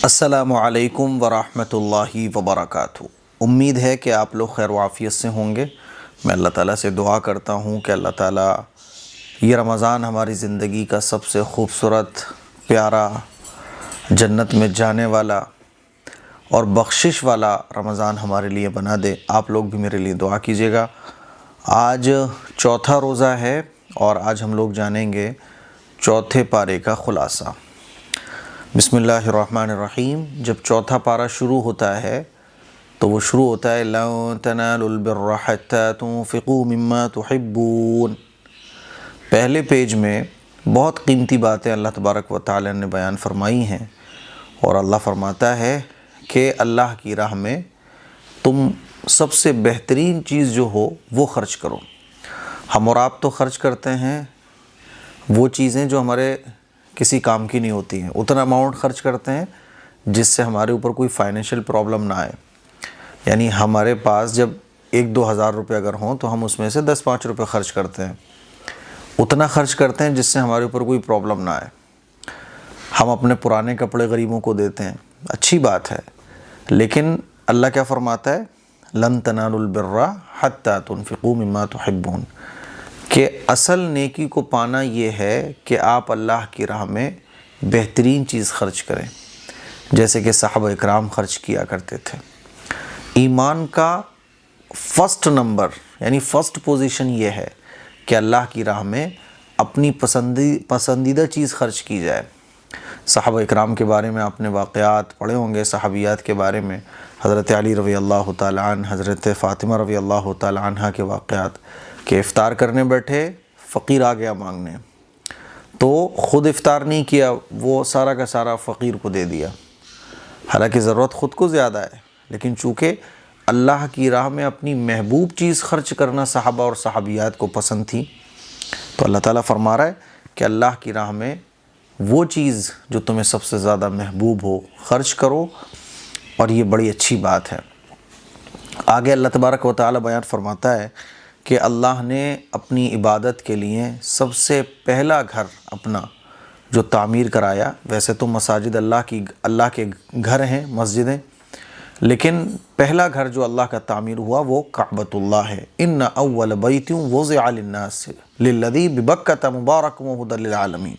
السلام علیکم ورحمۃ اللہ وبرکاتہ۔ امید ہے کہ آپ لوگ خیر و عافیت سے ہوں گے۔ میں اللہ تعالیٰ سے دعا کرتا ہوں کہ اللہ تعالیٰ یہ رمضان ہماری زندگی کا سب سے خوبصورت، پیارا، جنت میں جانے والا اور بخشش والا رمضان ہمارے لیے بنا دے۔ آپ لوگ بھی میرے لیے دعا کیجیے گا۔ آج چوتھا روزہ ہے اور آج ہم لوگ جانیں گے چوتھے پارے کا خلاصہ۔ بسم اللہ الرحمن الرحیم۔ جب چوتھا پارہ شروع ہوتا ہے تو وہ شروع ہوتا ہے لَن تَنَالُوا الْبِرَّ حَتَّى تُنْفِقُوا مِمَّا تُحِبُّونَ۔ پہلے پیج میں بہت قیمتی باتیں اللہ تبارک و تعالی نے بیان فرمائی ہیں، اور اللہ فرماتا ہے کہ اللہ کی راہ میں تم سب سے بہترین چیز جو ہو وہ خرچ کرو۔ ہم اور آپ تو خرچ کرتے ہیں وہ چیزیں جو ہمارے کسی کام کی نہیں ہوتی ہیں، اتنا اماؤنٹ خرچ کرتے ہیں جس سے ہمارے اوپر کوئی فائنینشیل پرابلم نہ آئے۔ یعنی ہمارے پاس جب 1-2 ہزار روپے اگر ہوں تو ہم اس میں سے 10-5 روپے خرچ کرتے ہیں، اتنا خرچ کرتے ہیں جس سے ہمارے اوپر کوئی پرابلم نہ آئے۔ ہم اپنے پرانے کپڑے غریبوں کو دیتے ہیں، اچھی بات ہے، لیکن اللہ کیا فرماتا ہے لَن تَنَالُوا الْبِرَّ حَتَّى تُنْفِقُوا مِمَّا تُحِبُّونَ، کہ اصل نیکی کو پانا یہ ہے کہ آپ اللہ کی راہ میں بہترین چیز خرچ کریں، جیسے کہ صحابہ اکرام خرچ کیا کرتے تھے۔ ایمان کا فرسٹ نمبر یعنی فرسٹ پوزیشن یہ ہے کہ اللہ کی راہ میں اپنی پسندیدہ چیز خرچ کی جائے۔ صحابہ اکرام کے بارے میں آپ نے واقعات پڑھے ہوں گے، صحابیات کے بارے میں، حضرت علی رضی اللہ تعالی عنہ، حضرت فاطمہ رضی اللہ تعالی عنہ کے واقعات، کہ افطار کرنے بیٹھے فقیر آ گیا مانگنے، تو خود افطار نہیں کیا، وہ سارا کا سارا فقیر کو دے دیا۔ حالانکہ ضرورت خود کو زیادہ ہے، لیکن چونکہ اللہ کی راہ میں اپنی محبوب چیز خرچ کرنا صحابہ اور صحابیات کو پسند تھی، تو اللہ تعالیٰ فرما رہا ہے کہ اللہ کی راہ میں وہ چیز جو تمہیں سب سے زیادہ محبوب ہو خرچ کرو، اور یہ بڑی اچھی بات ہے۔ آگے اللہ تبارک و تعالیٰ بیان فرماتا ہے کہ اللہ نے اپنی عبادت کے لیے سب سے پہلا گھر اپنا جو تعمیر کرایا، ویسے تو مساجد اللہ کے گھر ہیں، مسجدیں، لیکن پہلا گھر جو اللہ کا تعمیر ہوا وہ کعبۃ اللہ ہے۔ ان اول بیت وضع للناس للذی ببکۃ مبارک وہدی للعالمین۔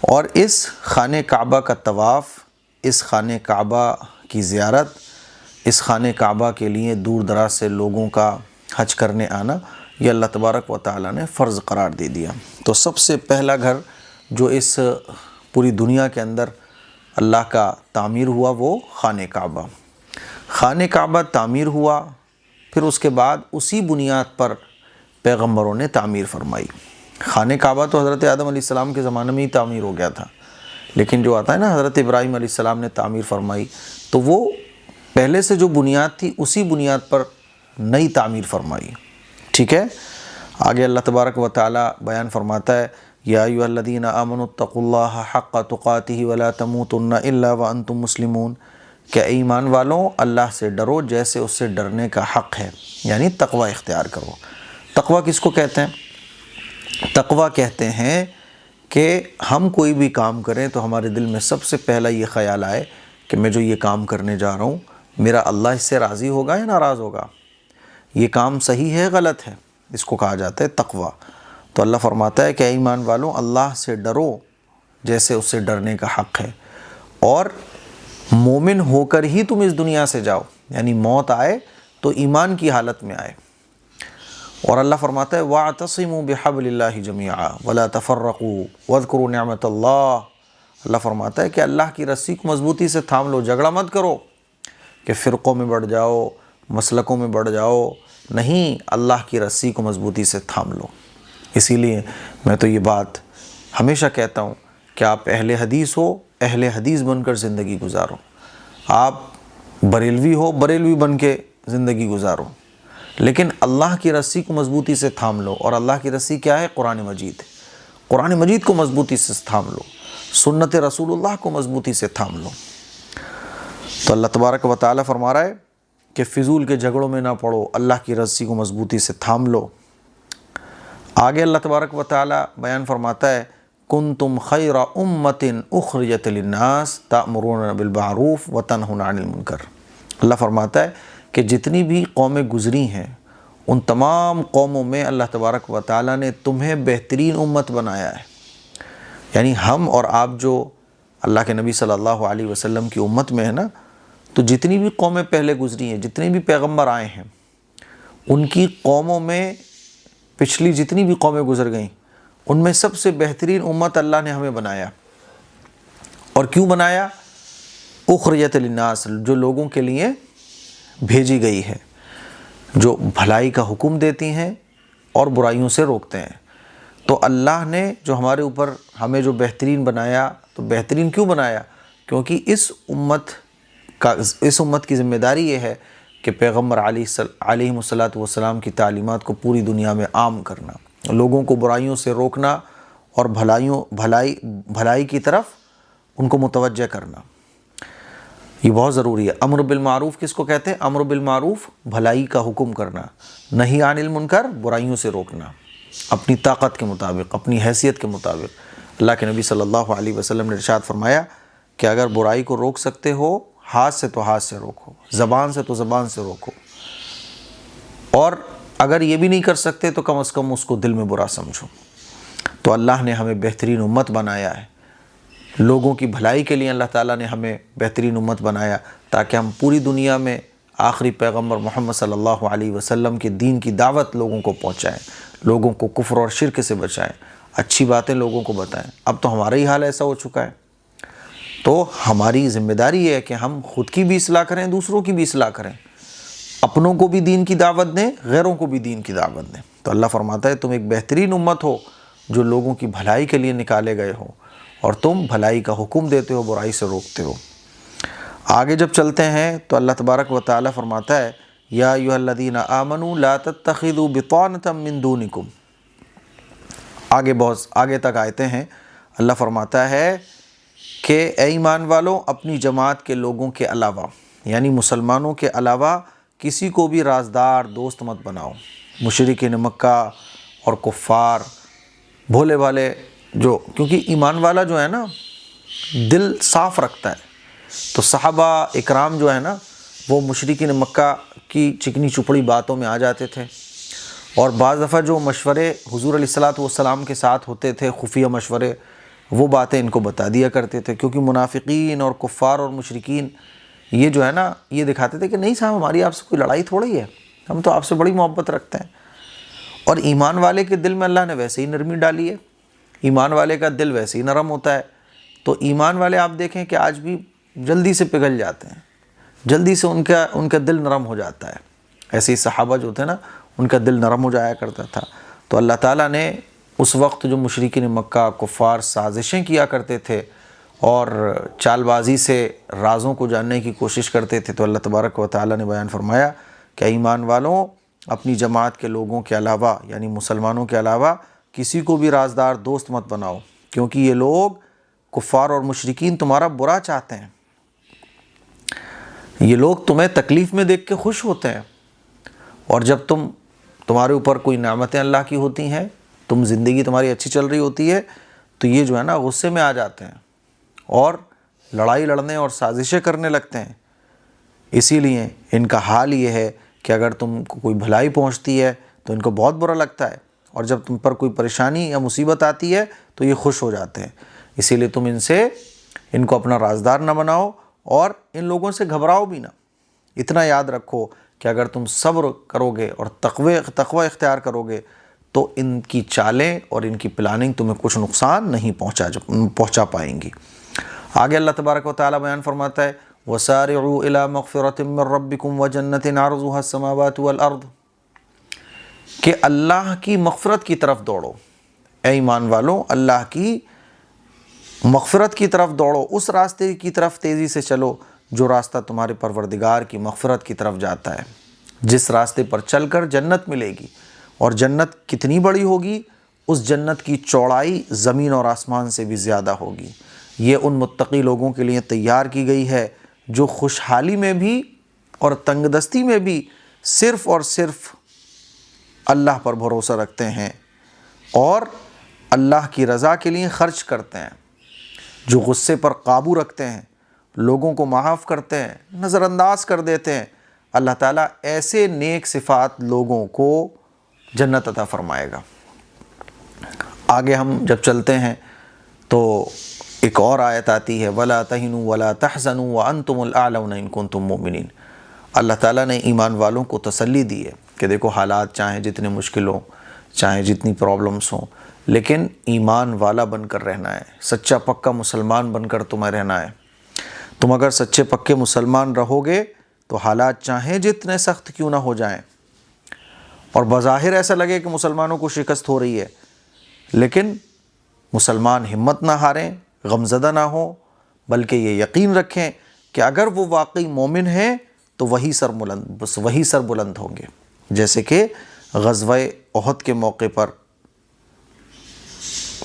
اور اس خانہ کعبہ کا طواف، اس خانہ کعبہ کی زیارت، اس خانہ کعبہ کے لیے دور دراز سے لوگوں کا حج کرنے آنا، یہ اللہ تبارک و تعالیٰ نے فرض قرار دے دیا۔ تو سب سے پہلا گھر جو اس پوری دنیا کے اندر اللہ کا تعمیر ہوا وہ خانہ کعبہ۔ خانہ کعبہ تعمیر ہوا، پھر اس کے بعد اسی بنیاد پر پیغمبروں نے تعمیر فرمائی۔ خانہ کعبہ تو حضرت آدم علیہ السلام کے زمانے میں ہی تعمیر ہو گیا تھا، لیکن جو آتا ہے نا حضرت ابراہیم علیہ السلام نے تعمیر فرمائی، تو وہ پہلے سے جو بنیاد تھی اسی بنیاد پر نئی تعمیر فرمائی۔ ٹھیک ہے، آگے اللہ تبارک و تعالی بیان فرماتا ہے یا ایھا الذین آمنوا اتقوا اللہ حق تقاتہ ولا تموتن الا وانتم مسلمون، کہ ایمان والوں اللہ سے ڈرو جیسے اس سے ڈرنے کا حق ہے، یعنی تقوی اختیار کرو۔ تقوی کس کو کہتے ہیں؟ تقوی کہتے ہیں کہ ہم کوئی بھی کام کریں تو ہمارے دل میں سب سے پہلا یہ خیال آئے کہ میں جو یہ کام کرنے جا رہا ہوں میرا اللہ اس سے راضی ہوگا یا ناراض ہوگا، یہ کام صحیح ہے غلط ہے، اس کو کہا جاتا ہے تقوی۔ تو اللہ فرماتا ہے کہ اے ایمان والوں اللہ سے ڈرو جیسے اس سے ڈرنے کا حق ہے، اور مومن ہو کر ہی تم اس دنیا سے جاؤ، یعنی موت آئے تو ایمان کی حالت میں آئے۔ اور اللہ فرماتا ہے وَاعْتَصِمُوا بِحَبْلِ اللَّهِ جَمِيعًا وَلَا تَفَرَّقُوا وَاذْكُرُوا نِعْمَةَ اللَّهِ۔ اللہ فرماتا ہے کہ اللہ کی رسی کو مضبوطی سے تھام لو، جھگڑا مت کرو کہ فرقوں میں بڑھ جاؤ، مسلکوں میں بڑھ جاؤ، نہیں، اللہ کی رسی کو مضبوطی سے تھام لو۔ اسی لیے میں تو یہ بات ہمیشہ کہتا ہوں کہ آپ اہل حدیث ہو، اہل حدیث بن کر زندگی گزارو، آپ بریلوی ہو، بریلوی بن کے زندگی گزارو، لیکن اللہ کی رسی کو مضبوطی سے تھام لو۔ اور اللہ کی رسی کیا ہے؟ قرآن مجید۔ قرآن مجید کو مضبوطی سے تھام لو، سنت رسول اللہ کو مضبوطی سے تھام لو۔ تو اللہ تبارک و تعالیٰ فرما رہا ہے کہ فضول کے جھگڑوں میں نہ پڑو، اللہ کی رسی کو مضبوطی سے تھام لو۔ آگے اللہ تبارک و تعالیٰ بیان فرماتا ہے کنتم خیر امت اخرجت للناس تأمرون بالمعروف وتنہون عن المنکر۔ اللہ فرماتا ہے کہ جتنی بھی قومیں گزری ہیں ان تمام قوموں میں اللہ تبارک و تعالیٰ نے تمہیں بہترین امت بنایا ہے۔ یعنی ہم اور آپ جو اللہ کے نبی صلی اللہ علیہ وسلم کی امت میں ہے نا، تو جتنی بھی قومیں پہلے گزری ہیں، جتنے بھی پیغمبر آئے ہیں، ان کی قوموں میں پچھلی جتنی بھی قومیں گزر گئیں ان میں سب سے بہترین امت اللہ نے ہمیں بنایا۔ اور کیوں بنایا؟ اخرجت للناس، جو لوگوں کے لیے بھیجی گئی ہے، جو بھلائی کا حکم دیتی ہیں اور برائیوں سے روکتے ہیں۔ تو اللہ نے جو ہمارے اوپر ہمیں جو بہترین بنایا، تو بہترین کیوں بنایا؟ کیونکہ اس امت کی ذمہ داری یہ ہے کہ پیغمبر علیہ الصلاۃ والسلام کی تعلیمات کو پوری دنیا میں عام کرنا، لوگوں کو برائیوں سے روکنا اور بھلائی کی طرف ان کو متوجہ کرنا، یہ بہت ضروری ہے۔ امر بالمعروف کس کو کہتے ہیں؟ امر بالمعروف بھلائی کا حکم کرنا، نہی عن المنکر برائیوں سے روکنا، اپنی طاقت کے مطابق، اپنی حیثیت کے مطابق۔ اللہ کے نبی صلی اللہ علیہ وسلم نے ارشاد فرمایا کہ اگر برائی کو روک سکتے ہو ہاتھ سے تو ہاتھ سے روکو، زبان سے تو زبان سے روکو، اور اگر یہ بھی نہیں کر سکتے تو کم از کم اس کو دل میں برا سمجھو۔ تو اللہ نے ہمیں بہترین امت بنایا ہے، لوگوں کی بھلائی کے لیے اللہ تعالیٰ نے ہمیں بہترین امت بنایا تاکہ ہم پوری دنیا میں آخری پیغمبر محمد صلی اللہ علیہ وسلم کے دین کی دعوت لوگوں کو پہنچائیں، لوگوں کو کفر اور شرک سے بچائیں، اچھی باتیں لوگوں کو بتائیں۔ اب تو ہمارا ہی حال ایسا ہو چکا ہے، تو ہماری ذمہ داری یہ ہے کہ ہم خود کی بھی اصلاح کریں، دوسروں کی بھی اصلاح کریں، اپنوں کو بھی دین کی دعوت دیں، غیروں کو بھی دین کی دعوت دیں۔ تو اللہ فرماتا ہے تم ایک بہترین امت ہو جو لوگوں کی بھلائی کے لیے نکالے گئے ہو، اور تم بھلائی کا حکم دیتے ہو، برائی سے روکتے ہو۔ آگے جب چلتے ہیں تو اللہ تبارک و تعالیٰ فرماتا ہے یا ایھا الذین آمنوا لا تتخذوا بطانة من دونکم۔ آگے تک آیتیں ہیں۔ اللہ فرماتا ہے کہ اے ایمان والو، اپنی جماعت کے لوگوں کے علاوہ، یعنی مسلمانوں کے علاوہ کسی کو بھی رازدار دوست مت بناؤ۔ مشرکین مکہ اور کفار، بھولے بھالے کیونکہ ایمان والا جو ہے نا دل صاف رکھتا ہے، تو صحابہ اکرام جو ہے نا وہ مشرکین مکہ کی چکنی چپڑی باتوں میں آ جاتے تھے، اور بعض دفعہ جو مشورے حضور علیہ الصلاۃ والسلام کے ساتھ ہوتے تھے، خفیہ مشورے، وہ باتیں ان کو بتا دیا کرتے تھے، کیونکہ منافقین اور کفار اور مشرکین یہ جو ہے نا یہ دکھاتے تھے کہ نہیں صاحب ہماری آپ سے کوئی لڑائی تھوڑی ہے، ہم تو آپ سے بڑی محبت رکھتے ہیں۔ اور ایمان والے کے دل میں اللہ نے ویسے ہی نرمی ڈالی ہے، ایمان والے کا دل ویسے ہی نرم ہوتا ہے۔ تو ایمان والے آپ دیکھیں کہ آج بھی جلدی سے پگھل جاتے ہیں، جلدی سے ان کا دل نرم ہو جاتا ہے۔ ایسے ہی صحابہ جو تھے نا ان کا دل نرم ہو جایا کرتا تھا۔ تو اللہ تعالیٰ نے اس وقت جو مشرکین مکہ کفار سازشیں کیا کرتے تھے اور چال بازی سے رازوں کو جاننے کی کوشش کرتے تھے، تو اللہ تبارک و تعالیٰ نے بیان فرمایا کہ ایمان والوں، اپنی جماعت کے لوگوں کے علاوہ یعنی مسلمانوں کے علاوہ کسی کو بھی رازدار دوست مت بناؤ، کیونکہ یہ لوگ کفار اور مشرکین تمہارا برا چاہتے ہیں، یہ لوگ تمہیں تکلیف میں دیکھ کے خوش ہوتے ہیں، اور جب تمہارے اوپر کوئی نعمتیں اللہ کی ہوتی ہیں، زندگی تمہاری اچھی چل رہی ہوتی ہے، تو یہ جو ہے نا غصے میں آ جاتے ہیں اور لڑائی لڑنے اور سازشیں کرنے لگتے ہیں۔ اسی لیے ان کا حال یہ ہے کہ اگر تم کو کوئی بھلائی پہنچتی ہے تو ان کو بہت برا لگتا ہے، اور جب تم پر کوئی پریشانی یا مصیبت آتی ہے تو یہ خوش ہو جاتے ہیں۔ اسی لیے تم ان کو اپنا رازدار نہ بناؤ، اور ان لوگوں سے گھبراؤ بھی نہ۔ اتنا یاد رکھو کہ اگر تم صبر کرو گے اور تقوی اختیار کرو گے تو ان کی چالیں اور ان کی پلاننگ تمہیں کچھ نقصان نہیں پہنچا پائیں گی۔ آگے اللہ تبارک و تعالیٰ بیان فرماتا ہے وَسَارِعُوا إِلَىٰ مَغْفِرَةٍ مِّن رَّبِّكُمْ وَجَنَّةٍ عَرْضُهَا السَّمَاوَاتُ وَالْأَرْضُ، کہ اللہ کی مغفرت کی طرف دوڑو۔ اے ایمان والو، اللہ کی مغفرت کی طرف دوڑو، اس راستے کی طرف تیزی سے چلو جو راستہ تمہارے پروردگار کی مغفرت کی طرف جاتا ہے، جس راستے پر چل کر جنت ملے گی، اور جنت کتنی بڑی ہوگی؟ اس جنت کی چوڑائی زمین اور آسمان سے بھی زیادہ ہوگی۔ یہ ان متقی لوگوں کے لیے تیار کی گئی ہے جو خوشحالی میں بھی اور تنگ دستی میں بھی صرف اور صرف اللہ پر بھروسہ رکھتے ہیں، اور اللہ کی رضا کے لیے خرچ کرتے ہیں، جو غصے پر قابو رکھتے ہیں، لوگوں کو معاف کرتے ہیں، نظر انداز کر دیتے ہیں، اللہ تعالیٰ ایسے نیک صفات لوگوں کو جنت عطا فرمائے گا۔ آگے ہم جب چلتے ہیں تو ایک اور آیت آتی ہے وَلَا تَهِنُوا وَلَا تَحْزَنُوا وَأَنْتُمُ الْأَعْلَوْنَ إِن كُنتُم مُؤْمِنِينَ۔ اللہ تعالیٰ نے ایمان والوں کو تسلی دی ہے کہ دیکھو حالات چاہیں جتنے مشکل ہوں، چاہیں جتنی پرابلمس ہوں، لیکن ایمان والا بن کر رہنا ہے، سچا پکا مسلمان بن کر تمہیں رہنا ہے۔ تم اگر سچے پکے مسلمان رہو گے تو حالات چاہیں جتنے سخت کیوں نہ ہو جائیں، اور بظاہر ایسا لگے کہ مسلمانوں کو شکست ہو رہی ہے، لیکن مسلمان ہمت نہ ہاریں، غمزدہ نہ ہوں، بلکہ یہ یقین رکھیں کہ اگر وہ واقعی مومن ہیں تو وہی سر بلند ہوں گے۔ جیسے کہ غزوہ احد کے موقع پر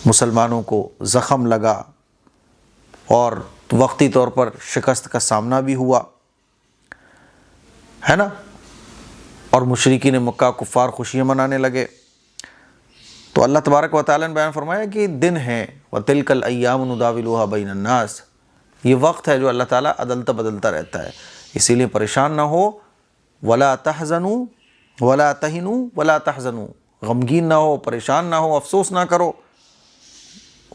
مسلمانوں کو زخم لگا اور وقتی طور پر شکست کا سامنا بھی ہوا ہے نا، اور مشرکین مکہ کفار خوشیاں منانے لگے، تو اللہ تبارک و تعالیٰ نے بیان فرمایا کہ دن ہے وَتِلْكَ الْأَيَّامُ نُدَاوِلُهَا بَيْنَ النَّاسِ، یہ وقت ہے جو اللہ تعالیٰ عدلتا بدلتا رہتا ہے، اسی لیے پریشان نہ ہو، وَلَا تَحْزَنُوا وَلَا تَهِنُوا وَلَا تَحْزَنُوا، غمگین نہ ہو، پریشان نہ ہو، افسوس نہ کرو،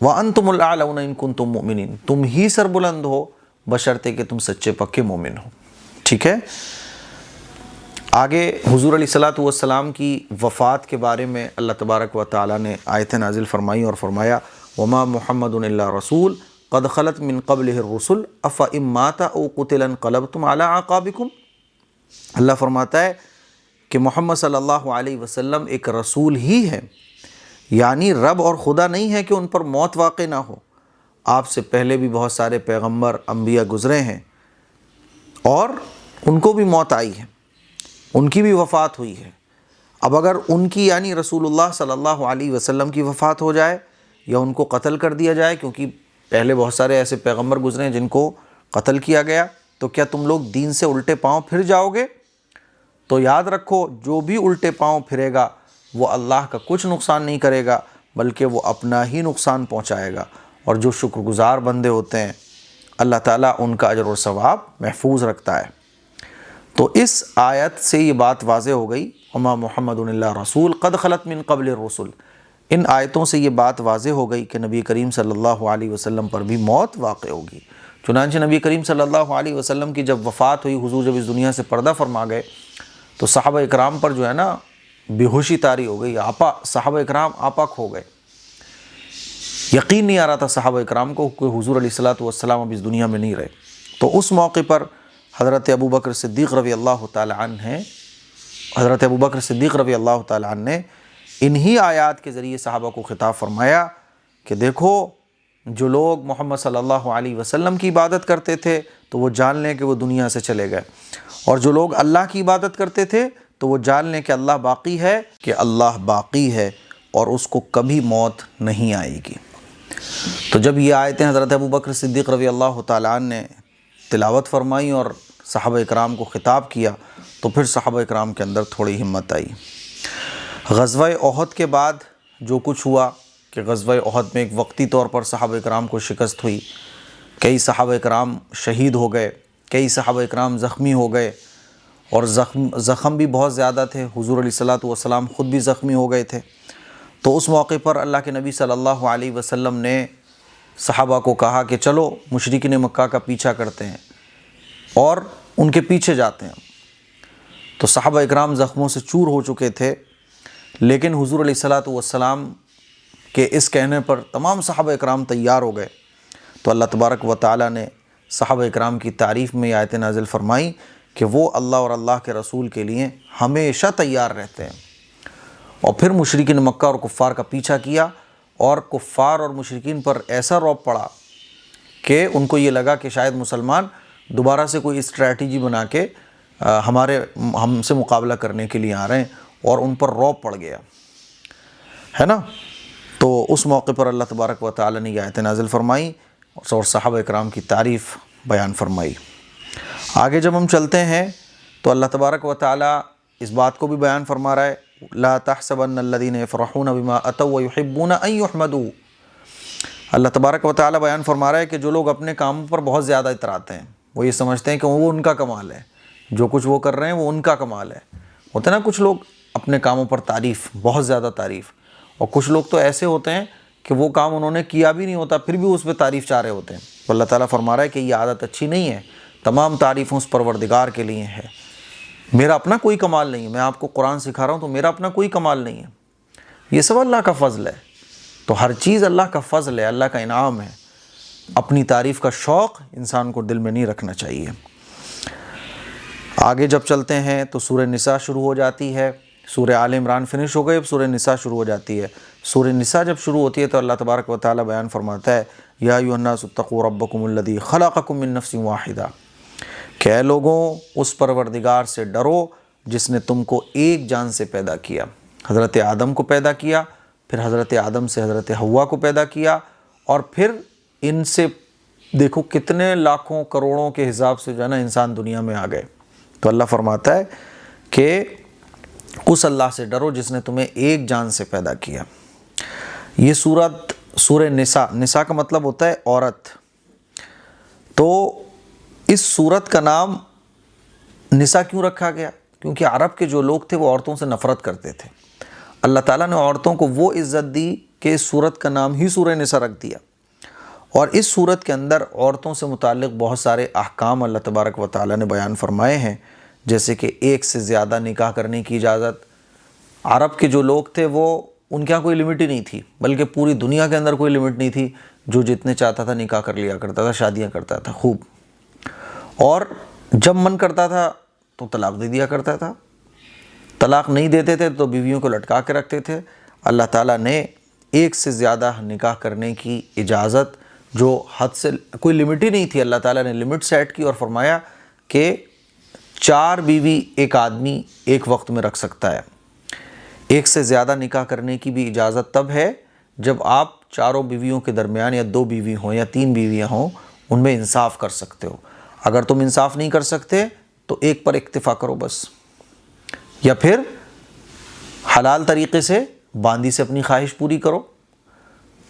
وَأَنْتُمُ الْأَعْلَوْنَ إِن كُنتُم مُؤْمِنِينَ، تم ہی سربلند ہو بشرطے کہ تم سچے پکے مومن ہو۔ ٹھیک ہے، آگے حضور علیہ الصلوۃ والسلام کی وفات کے بارے میں اللہ تبارک و تعالیٰ نے آیتیں نازل فرمائی اور فرمایا وَمَا مُحَمَّدٌ إِلَّا رَسُولٌ قَدْ خَلَتْ مِن قَبْلِهِ الرُّسُلُ أَفَإِن مَّاتَ أَوْ قُتِلَ انقَلَبْتُمْ عَلَىٰ أَعْقَابِكُمْ۔ اللہ فرماتا ہے کہ محمد صلی اللہ علیہ وسلم ایک رسول ہی ہے، یعنی رب اور خدا نہیں ہے کہ ان پر موت واقع نہ ہو۔ آپ سے پہلے بھی بہت سارے پیغمبر انبیاء گزرے ہیں اور ان کو بھی موت آئی ہے، ان کی بھی وفات ہوئی ہے۔ اب اگر ان کی یعنی رسول اللہ صلی اللہ علیہ وسلم کی وفات ہو جائے یا ان کو قتل کر دیا جائے، کیونکہ پہلے بہت سارے ایسے پیغمبر گزرے ہیں جن کو قتل کیا گیا، تو کیا تم لوگ دین سے الٹے پاؤں پھر جاؤ گے؟ تو یاد رکھو جو بھی الٹے پاؤں پھرے گا وہ اللہ کا کچھ نقصان نہیں کرے گا، بلکہ وہ اپنا ہی نقصان پہنچائے گا، اور جو شکر گزار بندے ہوتے ہیں اللہ تعالیٰ ان کا اجر و ثواب محفوظ رکھتا ہے۔ تو اس آیت سے یہ بات واضح ہو گئی وَمَا مُحَمَّدٌ إِلَّا رَسُولٌ قَدْ خَلَتْ مِن قَبْلِ الرُّسُلِ، ان آیتوں سے یہ بات واضح ہو گئی کہ نبی کریم صلی اللہ علیہ وسلم پر بھی موت واقع ہوگی۔ چنانچہ نبی کریم صلی اللہ علیہ وسلم کی جب وفات ہوئی، حضور جب اس دنیا سے پردہ فرما گئے، تو صحابہ اکرام پر جو ہے نا بے ہوشی طاری ہو گئی، صحابہ اکرام آپا کھو گئے، یقین نہیں آ رہا تھا صحابہ اکرام کو کہ حضور علیہ الصلوۃ والسلام اب اس دنیا میں نہیں رہے۔ تو اس موقع پر حضرت ابوبکر صدیق رضی اللہ تعالی عنہ نے انہی آیات کے ذریعے صحابہ کو خطاب فرمایا کہ دیکھو جو لوگ محمد صلی اللہ علیہ وسلم کی عبادت کرتے تھے تو وہ جان لیں کہ وہ دنیا سے چلے گئے، اور جو لوگ اللہ کی عبادت کرتے تھے تو وہ جان لیں کہ اللہ باقی ہے اور اس کو کبھی موت نہیں آئے گی۔ تو جب یہ آیتیں حضرت ابوبکر صدیق رضی اللہ تعالیٰ عنہ نے تلاوت فرمائی اور صحابہ اکرام کو خطاب کیا، تو پھر صحابہ اکرام کے اندر تھوڑی ہمت آئی۔ غزوہ احد کے بعد جو کچھ ہوا کہ غزوہ احد میں ایک وقتی طور پر صحابہ اکرام کو شکست ہوئی، کئی صحابہ اکرام شہید ہو گئے، کئی صحابہ اکرام زخمی ہو گئے، اور زخم بھی بہت زیادہ تھے، حضور علیہ الصلوۃ والسلام خود بھی زخمی ہو گئے تھے۔ تو اس موقع پر اللہ کے نبی صلی اللہ علیہ وسلم نے صحابہ کو کہا کہ چلو مشرکین مکہ کا پیچھا کرتے ہیں اور ان کے پیچھے جاتے ہیں۔ تو صحابہ اکرام زخموں سے چور ہو چکے تھے، لیکن حضور علیہ الصلوۃ والسلام کے اس کہنے پر تمام صحابہ اکرام تیار ہو گئے۔ تو اللہ تبارک و تعالیٰ نے صحابہ اکرام کی تعریف میں آیت نازل فرمائی کہ وہ اللہ اور اللہ کے رسول کے لیے ہمیشہ تیار رہتے ہیں، اور پھر مشرکین مکہ اور کفار کا پیچھا کیا، اور کفار اور مشرکین پر ایسا رعب پڑا کہ ان کو یہ لگا کہ شاید مسلمان دوبارہ سے کوئی اسٹریٹجی بنا کے ہم سے مقابلہ کرنے کے لیے آ رہے ہیں، اور ان پر رعب پڑ گیا ہے نا۔ تو اس موقع پر اللہ تبارک و تعالی نے یہ آیت نازل فرمائی اور صحابہ اکرام کی تعریف بیان فرمائی۔ آگے جب ہم چلتے ہیں تو اللہ تبارک و تعالی اس بات کو بھی بیان فرما رہا ہے لا تحسبن الذین یفرحون بما اتوا ویحبون ان یحمدوا۔ اللہ تبارک و تعالیٰ بیان فرما رہا ہے کہ جو لوگ اپنے کاموں پر بہت زیادہ اتراتے ہیں، وہ یہ سمجھتے ہیں کہ وہ ان کا کمال ہے، جو کچھ وہ کر رہے ہیں وہ ان کا کمال ہے۔ ہوتے نا کچھ لوگ اپنے کاموں پر تعریف، بہت زیادہ تعریف، اور کچھ لوگ تو ایسے ہوتے ہیں کہ وہ کام انہوں نے کیا بھی نہیں ہوتا پھر بھی اس پہ تعریف چاہ رہے ہوتے ہیں۔ تو اللہ تعالیٰ فرما رہا ہے کہ یہ عادت اچھی نہیں ہے، تمام تعریفوں اس پروردگار کے لیے ہے، میرا اپنا کوئی کمال نہیں ہے۔ میں آپ کو قرآن سکھا رہا ہوں تو میرا اپنا کوئی کمال نہیں ہے، یہ سب اللہ کا فضل ہے۔ تو ہر چیز اللہ کا فضل ہے، اللہ کا انعام ہے۔ اپنی تعریف کا شوق انسان کو دل میں نہیں رکھنا چاہیے۔ آگے جب چلتے ہیں تو سورہ نساء شروع ہو جاتی ہے۔ سورہ آل عمران فنش ہو گئی، اب سورہ نساء شروع ہو جاتی ہے۔ سورہ نساء جب شروع ہوتی ہے تو اللہ تبارک و تعالیٰ بیان فرماتا ہے یا ایھا الناس اتقوا ربکم الذی خلقکم من نفس واحدہ، کہ اے لوگوں اس پروردگار سے ڈرو جس نے تم کو ایک جان سے پیدا کیا۔ حضرت آدم کو پیدا کیا، پھر حضرت آدم سے حضرت حوا کو پیدا کیا، اور پھر ان سے دیکھو کتنے لاکھوں کروڑوں کے حساب سے جو ہے نا انسان دنیا میں آ گئے۔ تو اللہ فرماتا ہے کہ اس اللہ سے ڈرو جس نے تمہیں ایک جان سے پیدا کیا۔ یہ سورت سورہ نساء، نساء کا مطلب ہوتا ہے عورت۔ تو اس سورت کا نام نساء کیوں رکھا گیا؟ کیونکہ عرب کے جو لوگ تھے وہ عورتوں سے نفرت کرتے تھے۔ اللہ تعالیٰ نے عورتوں کو وہ عزت دی کہ اس سورت کا نام ہی سورہ نساء رکھ دیا، اور اس سورت کے اندر عورتوں سے متعلق بہت سارے احکام اللہ تبارک و تعالیٰ نے بیان فرمائے ہیں، جیسے کہ ایک سے زیادہ نکاح کرنے کی اجازت۔ عرب کے جو لوگ تھے وہ ان کے یہاں کوئی لمٹ ہی نہیں تھی، بلکہ پوری دنیا کے اندر کوئی لمٹ نہیں تھی، جو جتنے چاہتا تھا نکاح کر لیا کرتا تھا، شادیاں کرتا تھا خوب، اور جب من کرتا تھا تو طلاق دے دیا کرتا تھا، طلاق نہیں دیتے تھے تو بیویوں کو لٹکا کے رکھتے تھے۔ اللہ تعالیٰ نے ایک سے زیادہ نکاح کرنے کی اجازت، جو حد سے کوئی لمٹ ہی نہیں تھی، اللہ تعالیٰ نے لمٹ سیٹ کی اور فرمایا کہ 4 بیوی ایک آدمی ایک وقت میں رکھ سکتا ہے۔ ایک سے زیادہ نکاح کرنے کی بھی اجازت تب ہے جب آپ چاروں بیویوں کے درمیان یا 2 بیوی ہوں یا 3 بیویاں ہوں، ان میں انصاف کر سکتے ہو۔ اگر تم انصاف نہیں کر سکتے تو ایک پر اکتفا کرو بس، یا پھر حلال طریقے سے باندی سے اپنی خواہش پوری کرو۔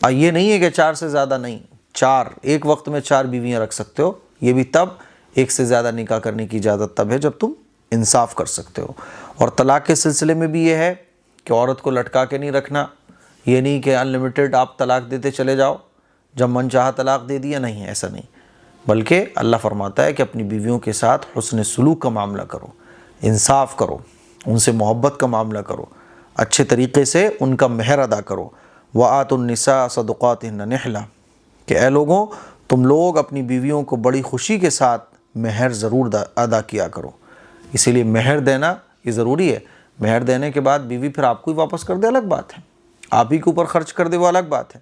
یہ نہیں ہے کہ 4 سے زیادہ نہیں، 4 ایک وقت میں 4 بیویاں رکھ سکتے ہو۔ یہ بھی تب، ایک سے زیادہ نکاح کرنے کی اجازت تب ہے جب تم انصاف کر سکتے ہو۔ اور طلاق کے سلسلے میں بھی یہ ہے کہ عورت کو لٹکا کے نہیں رکھنا، یہ نہیں کہ انلمیٹڈ آپ طلاق دیتے چلے جاؤ، جب من چاہا طلاق دے دیا، نہیں، ایسا نہیں، بلکہ اللہ فرماتا ہے کہ اپنی بیویوں کے ساتھ حسن سلوک کا معاملہ کرو، انصاف کرو، ان سے محبت کا معاملہ کرو، اچھے طریقے سے ان کا مہر ادا کرو۔ وَآتُوا النِّسَاءَ صَدُقَاتِهِنَّ نِحْلَةً، کہ اے لوگوں تم لوگ اپنی بیویوں کو بڑی خوشی کے ساتھ مہر ضرور ادا کیا کرو۔ اسی لیے مہر دینا یہ ضروری ہے۔ مہر دینے کے بعد بیوی پھر آپ کو ہی واپس کر دے الگ بات ہے، آپ ہی کے اوپر خرچ کر دے وہ الگ بات ہے،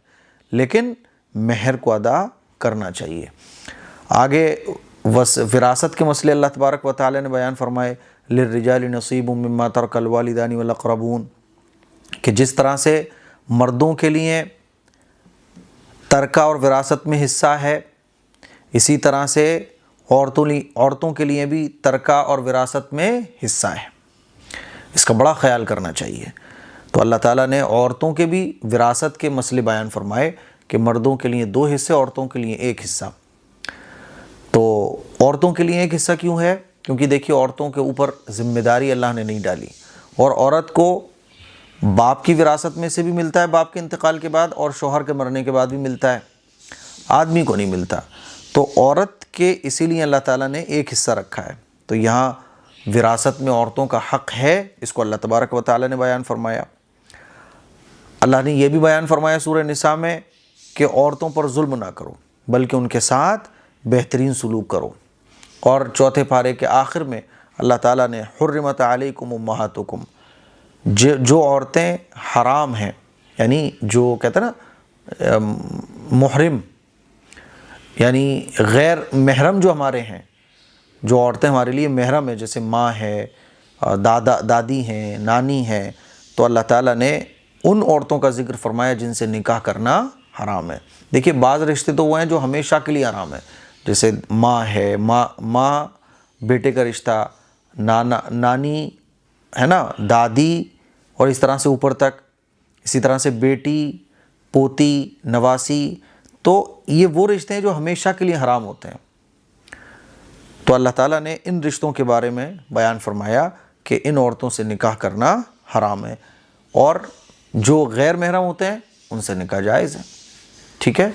لیکن مہر کو ادا کرنا چاہیے۔ آگے وراثت کے مسئلے اللہ تبارک و تعالی نے بیان فرمائے، للرجال نصیب مما ترک الوالدان والاقربون، کہ جس طرح سے مردوں کے لیے ترکہ اور وراثت میں حصہ ہے، اسی طرح سے عورتوں کے لیے بھی ترکہ اور وراثت میں حصہ ہے۔ اس کا بڑا خیال کرنا چاہیے۔ تو اللہ تعالیٰ نے عورتوں کے بھی وراثت کے مسئلے بیان فرمائے کہ مردوں کے لیے 2 حصے، عورتوں کے لیے 1 حصہ۔ تو عورتوں کے لیے 1 حصہ کیوں ہے؟ کیونکہ دیکھیے عورتوں کے اوپر ذمہ داری اللہ نے نہیں ڈالی، اور عورت کو باپ کی وراثت میں سے بھی ملتا ہے باپ کے انتقال کے بعد، اور شوہر کے مرنے کے بعد بھی ملتا ہے، آدمی کو نہیں ملتا۔ تو عورت کے اسی لیے اللہ تعالیٰ نے 1 حصہ رکھا ہے۔ تو یہاں وراثت میں عورتوں کا حق ہے، اس کو اللہ تبارک و تعالیٰ نے بیان فرمایا۔ اللہ نے یہ بھی بیان فرمایا سورہ نساء میں کہ عورتوں پر ظلم نہ کرو، بلکہ ان کے ساتھ بہترین سلوک کرو۔ اور 4 پارے کے آخر میں اللہ تعالیٰ نے حرمت علیکم امہاتکم، جو عورتیں حرام ہیں، یعنی جو کہتے ہیں نا محرم، یعنی غیر محرم جو ہمارے ہیں، جو عورتیں ہمارے لیے محرم ہیں، جیسے ماں ہے، دادی ہیں، نانی ہیں، تو اللہ تعالیٰ نے ان عورتوں کا ذکر فرمایا جن سے نکاح کرنا حرام ہے۔ دیکھیے بعض رشتے تو وہ ہیں جو ہمیشہ کے لیے حرام ہیں، جیسے ماں ہے، ماں بیٹے کا رشتہ، نانی ہے نا، دادی اور اس طرح سے اوپر تک، اسی طرح سے بیٹی، پوتی، نواسی، تو یہ وہ رشتے ہیں جو ہمیشہ کے لیے حرام ہوتے ہیں۔ تو اللہ تعالیٰ نے ان رشتوں کے بارے میں بیان فرمایا کہ ان عورتوں سے نکاح کرنا حرام ہے، اور جو غیر محرم ہوتے ہیں ان سے نکاح جائز ہے، ٹھیک ہے۔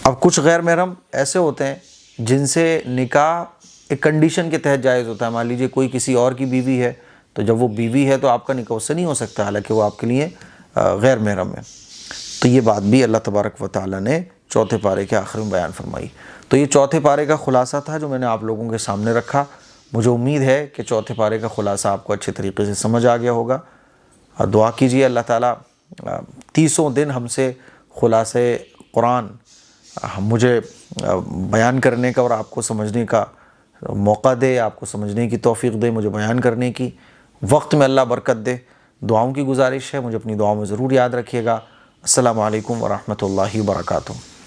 اب کچھ غیر محرم ایسے ہوتے ہیں جن سے نکاح ایک کنڈیشن کے تحت جائز ہوتا ہے۔ مان لیجیے کوئی کسی اور کی بیوی ہے، تو جب وہ بیوی ہے تو آپ کا نکاح اس سے نہیں ہو سکتا، حالانکہ وہ آپ کے لیے غیر محرم ہے۔ تو یہ بات بھی اللہ تبارک و تعالیٰ نے چوتھے پارے کے آخر میں بیان فرمائی۔ تو یہ چوتھے پارے کا خلاصہ تھا جو میں نے آپ لوگوں کے سامنے رکھا۔ مجھے امید ہے کہ چوتھے پارے کا خلاصہ آپ کو اچھے طریقے سے سمجھ آ گیا ہوگا۔ دعا کیجیے اللہ تعالیٰ 30 دن ہم سے خلاصے قرآن مجھے بیان کرنے کا اور آپ کو سمجھنے کا موقع دے، آپ کو سمجھنے کی توفیق دے، مجھے بیان کرنے کی وقت میں اللہ برکت دے۔ دعاؤں کی گزارش ہے، مجھے اپنی دعاؤں میں ضرور یاد رکھیے گا۔ السلام علیکم ورحمۃ اللہ وبرکاتہ۔